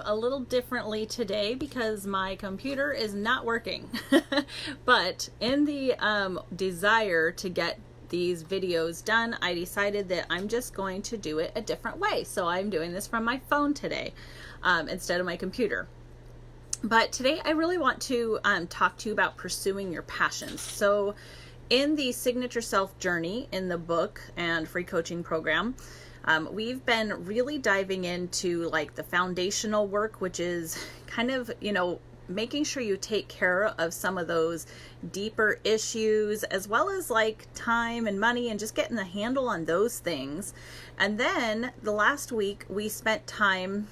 A little differently today because my computer is not working. But in the desire to get these videos done, I decided that I'm just going to do it a different way. So I'm doing this from my phone today instead of my computer. But today I really want to talk to you about pursuing your passions. So in the Signature Self Journey in the book and free coaching program, we've been really diving into like the foundational work, which is kind of, making sure you take care of some of those deeper issues, as well as like time and money and just getting the handle on those things. And then the last week we spent time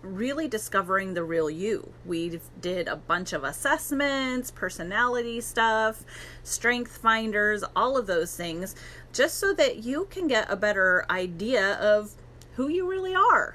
really discovering the real you. We did a bunch of assessments, personality stuff, strength finders, all of those things, just so that you can get a better idea of who you really are.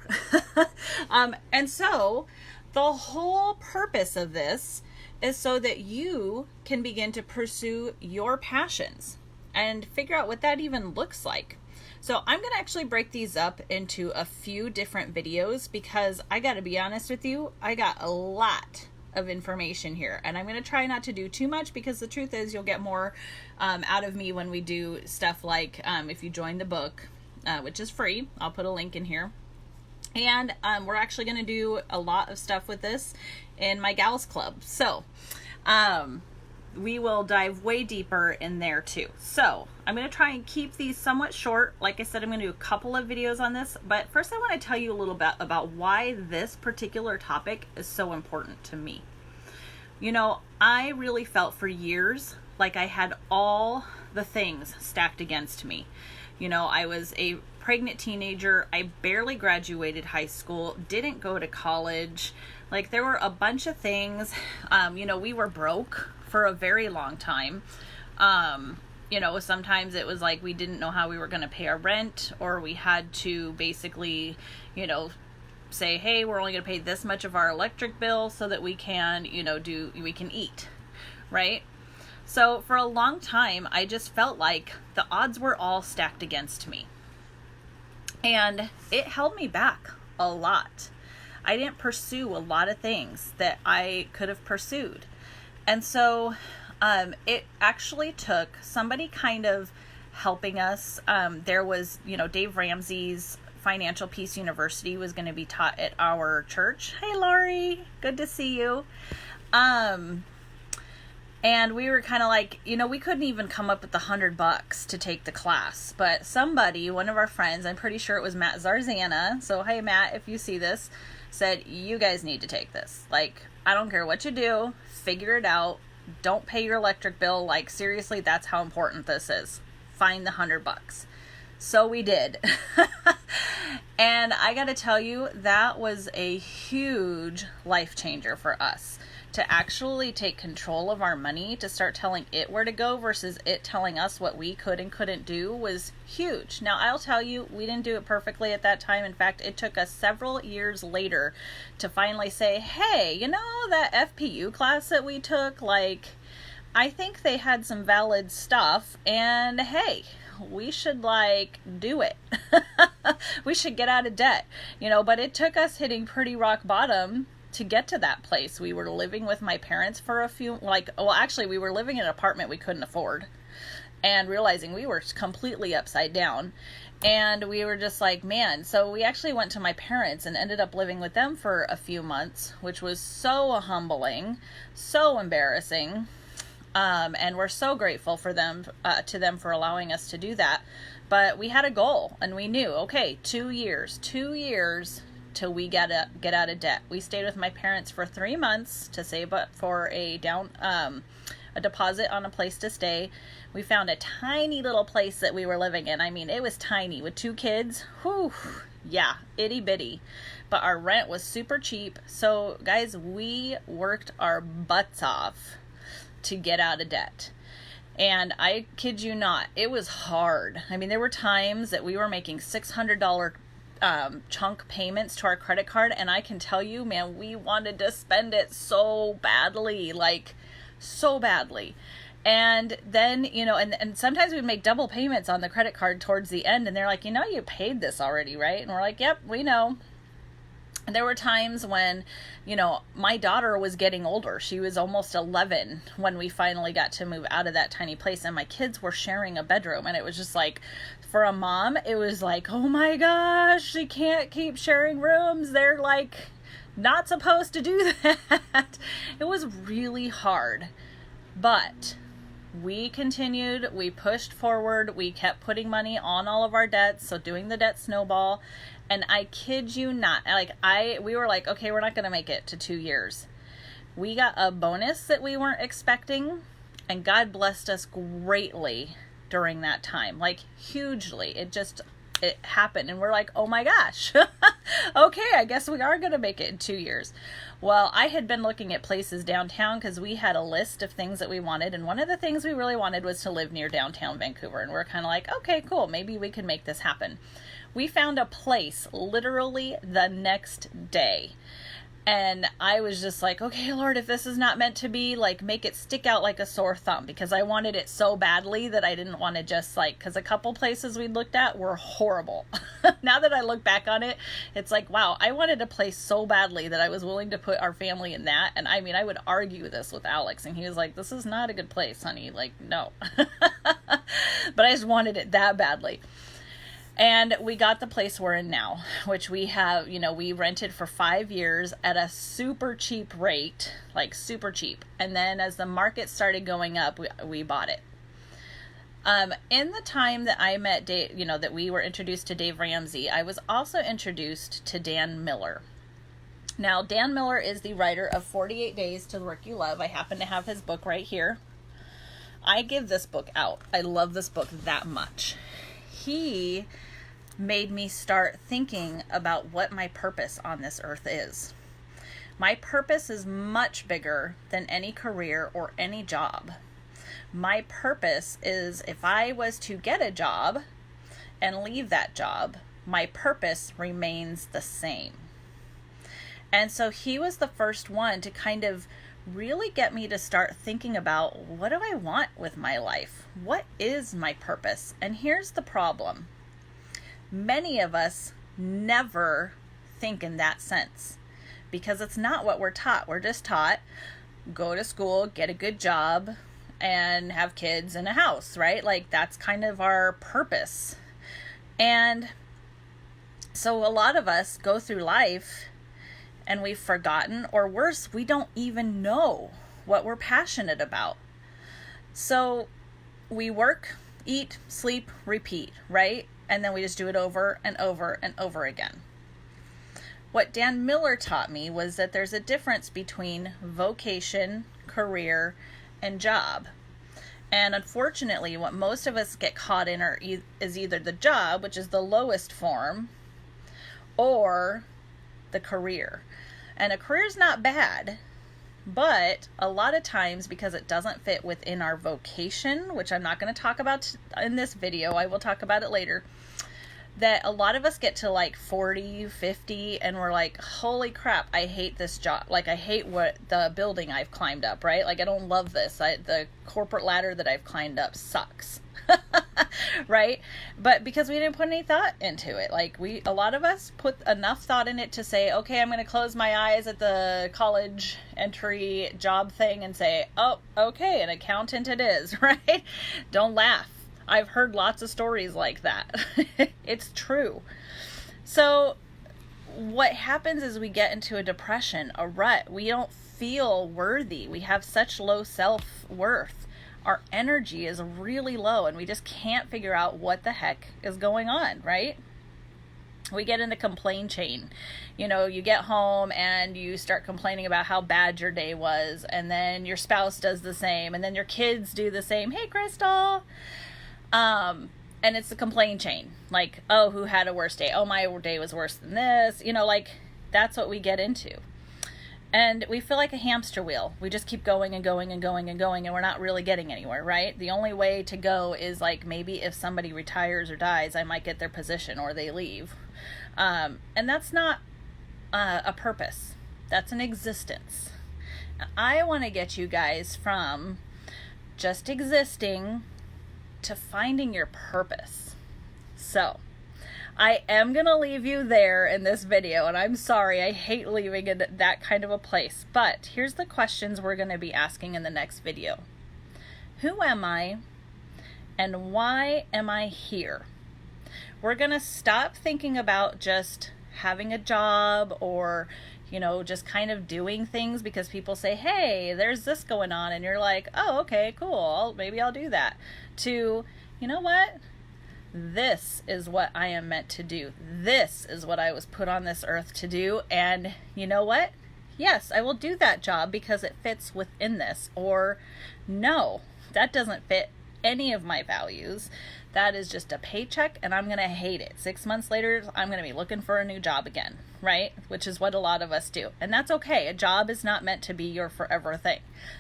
And so the whole purpose of this is so that you can begin to pursue your passions and figure out what that even looks like. So I'm going to actually break these up into a few different videos because I got to be honest with you, I got a lot of information here, and I'm going to try not to do too much because the truth is you'll get more out of me when we do stuff like if you join the book, which is free. I'll put a link in here. And we're actually going to do a lot of stuff with this in my Gals Club. So we will dive way deeper in there too. So I'm going to try and keep these somewhat short. Like I said, I'm going to do a couple of videos on this, but first I want to tell you a little bit about why this particular topic is so important to me. I really felt for years like I had all the things stacked against me. I was a pregnant teenager. I barely graduated high school, didn't go to college. Like there were a bunch of things. We were broke for a very long time. Sometimes it was like we didn't know how we were going to pay our rent, or we had to basically, say, hey, we're only going to pay this much of our electric bill so that we can, we can eat, right? So for a long time, I just felt like the odds were all stacked against me. And it held me back a lot. I didn't pursue a lot of things that I could have pursued. And so it actually took somebody kind of helping us. There was, Dave Ramsey's Financial Peace University was going to be taught at our church. Hey, Laurie, good to see you. And we were kind of like, we couldn't even come up with the $100 to take the class. But somebody, one of our friends, I'm pretty sure it was Matt Zarzana. So, hey, Matt, if you see this, said, you guys need to take this. Like, I don't care what you do, figure it out. Don't pay your electric bill. Like, seriously, that's how important this is. Find the $100. So we did. And I got to tell you, that was a huge life changer for us. To actually take control of our money, to start telling it where to go versus it telling us what we could and couldn't do was huge. Now, I'll tell you, we didn't do it perfectly at that time. In fact, it took us several years later to finally say, hey, that FPU class that we took, like, I think they had some valid stuff, and hey, we should do it. We should get out of debt, but it took us hitting pretty rock bottom to get to that place. We were living with my parents for we were living in an apartment we couldn't afford and realizing we were completely upside down. And we were just like, man, so we actually went to my parents and ended up living with them for a few months, which was so humbling, so embarrassing. And we're so grateful for them, to them for allowing us to do that. But we had a goal and we knew, okay, 2 years till we get out of debt. We stayed with my parents for 3 months to save up for a deposit on a place to stay. We found a tiny little place that we were living in. I mean, it was tiny with 2 kids. Whew, yeah, itty bitty. But our rent was super cheap. So guys, we worked our butts off to get out of debt. And I kid you not, it was hard. I mean, there were times that we were making $600 chunk payments to our credit card, and I can tell you, man, we wanted to spend it so badly, so badly. And then, and sometimes we'd make double payments on the credit card towards the end, and they're like, you paid this already, right? And we're like, yep, we know. There were times when, my daughter was getting older. She was almost 11 when we finally got to move out of that tiny place, and my kids were sharing a bedroom. And it was just like, for a mom, it was like, oh my gosh, she can't keep sharing rooms. They're like not supposed to do that. It was really hard, but we continued, we pushed forward, we kept putting money on all of our debts, so doing the debt snowball. And I kid you not, we were like, okay, we're not going to make it to 2 years. We got a bonus that we weren't expecting, and God blessed us greatly during that time, like hugely. It happened, and we're like, oh my gosh, okay, I guess we are going to make it in 2 years. Well, I had been looking at places downtown because we had a list of things that we wanted, and one of the things we really wanted was to live near downtown Vancouver, and we're kind of like, okay, cool, maybe we can make this happen. We found a place literally the next day. And I was just like, okay, Lord, if this is not meant to be, like, make it stick out like a sore thumb, because I wanted it so badly that I didn't want to just because a couple places we looked at were horrible. Now that I look back on it, it's like, wow, I wanted a place so badly that I was willing to put our family in that. And I mean, I would argue this with Alex, and he was like, this is not a good place, honey. Like, no. But I just wanted it that badly. And we got the place we're in now, which we have, we rented for 5 years at a super cheap rate, like super cheap. And then as the market started going up, we bought it. In the time that I met Dave, that we were introduced to Dave Ramsey, I was also introduced to Dan Miller. Now, Dan Miller is the writer of 48 Days to the Work You Love. I happen to have his book right here. I give this book out. I love this book that much. He made me start thinking about what my purpose on this earth is. My purpose is much bigger than any career or any job. My purpose is, if I was to get a job and leave that job, my purpose remains the same. And so he was the first one to kind of really get me to start thinking about, what do I want with my life? What is my purpose? And here's the problem. Many of us never think in that sense, because it's not what we're taught. We're just taught, go to school, get a good job, and have kids and a house, right? Like, that's kind of our purpose. And so a lot of us go through life and we've forgotten, or worse, we don't even know what we're passionate about. So we work, eat, sleep, repeat, right? And then we just do it over and over and over again. What Dan Miller taught me was that there's a difference between vocation, career, and job. And unfortunately, what most of us get caught in is either the job, which is the lowest form, or the career. And a career is not bad, but a lot of times, because it doesn't fit within our vocation, which I'm not going to talk about in this video, I will talk about it later, that a lot of us get to like 40, 50, and we're like, holy crap, I hate this job. Like, I hate the building I've climbed up, right? Like, I don't love this. The corporate ladder that I've climbed up sucks. Right? But because we didn't put any thought into it, like, a lot of us put enough thought in it to say, okay, I'm going to close my eyes at the college entry job thing and say, oh, okay, an accountant it is, right? Don't laugh. I've heard lots of stories like that. It's true. So what happens is we get into a depression, a rut. We don't feel worthy. We have such low self-worth. Our energy is really low, and we just can't figure out what the heck is going on, right? We get in the complaint chain. You get home and you start complaining about how bad your day was, and then your spouse does the same, and then your kids do the same. Hey, Crystal. And it's the complaint chain. Like, oh, who had a worse day? Oh, my day was worse than this. That's what we get into. And we feel like a hamster wheel. We just keep going and going and going and going, and we're not really getting anywhere, right? The only way to go is, like, maybe if somebody retires or dies, I might get their position, or they leave. And that's not a purpose. That's an existence. I want to get you guys from just existing to finding your purpose. So I am going to leave you there in this video, and I'm sorry, I hate leaving in that kind of a place. But here's the questions we're going to be asking in the next video. Who am I, and why am I here? We're going to stop thinking about just having a job or, you know, just kind of doing things because people say, hey, there's this going on, and you're like, oh, okay, cool, maybe I'll do that. To, you know what? This is what I am meant to do. This is what I was put on this earth to do. And you know what? Yes, I will do that job because it fits within this. Or no, that doesn't fit any of my values. That is just a paycheck and I'm going to hate it. 6 months later, I'm going to be looking for a new job again, right? Which is what a lot of us do. And that's okay. A job is not meant to be your forever thing.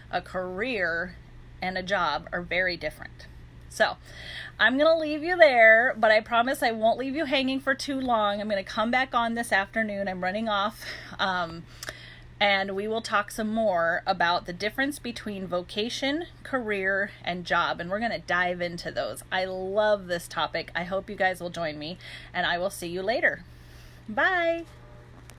A career and a job are very different. So I'm going to leave you there, but I promise I won't leave you hanging for too long. I'm going to come back on this afternoon. I'm running off. And we will talk some more about the difference between vocation, career, and job. And we're going to dive into those. I love this topic. I hope you guys will join me, and I will see you later. Bye.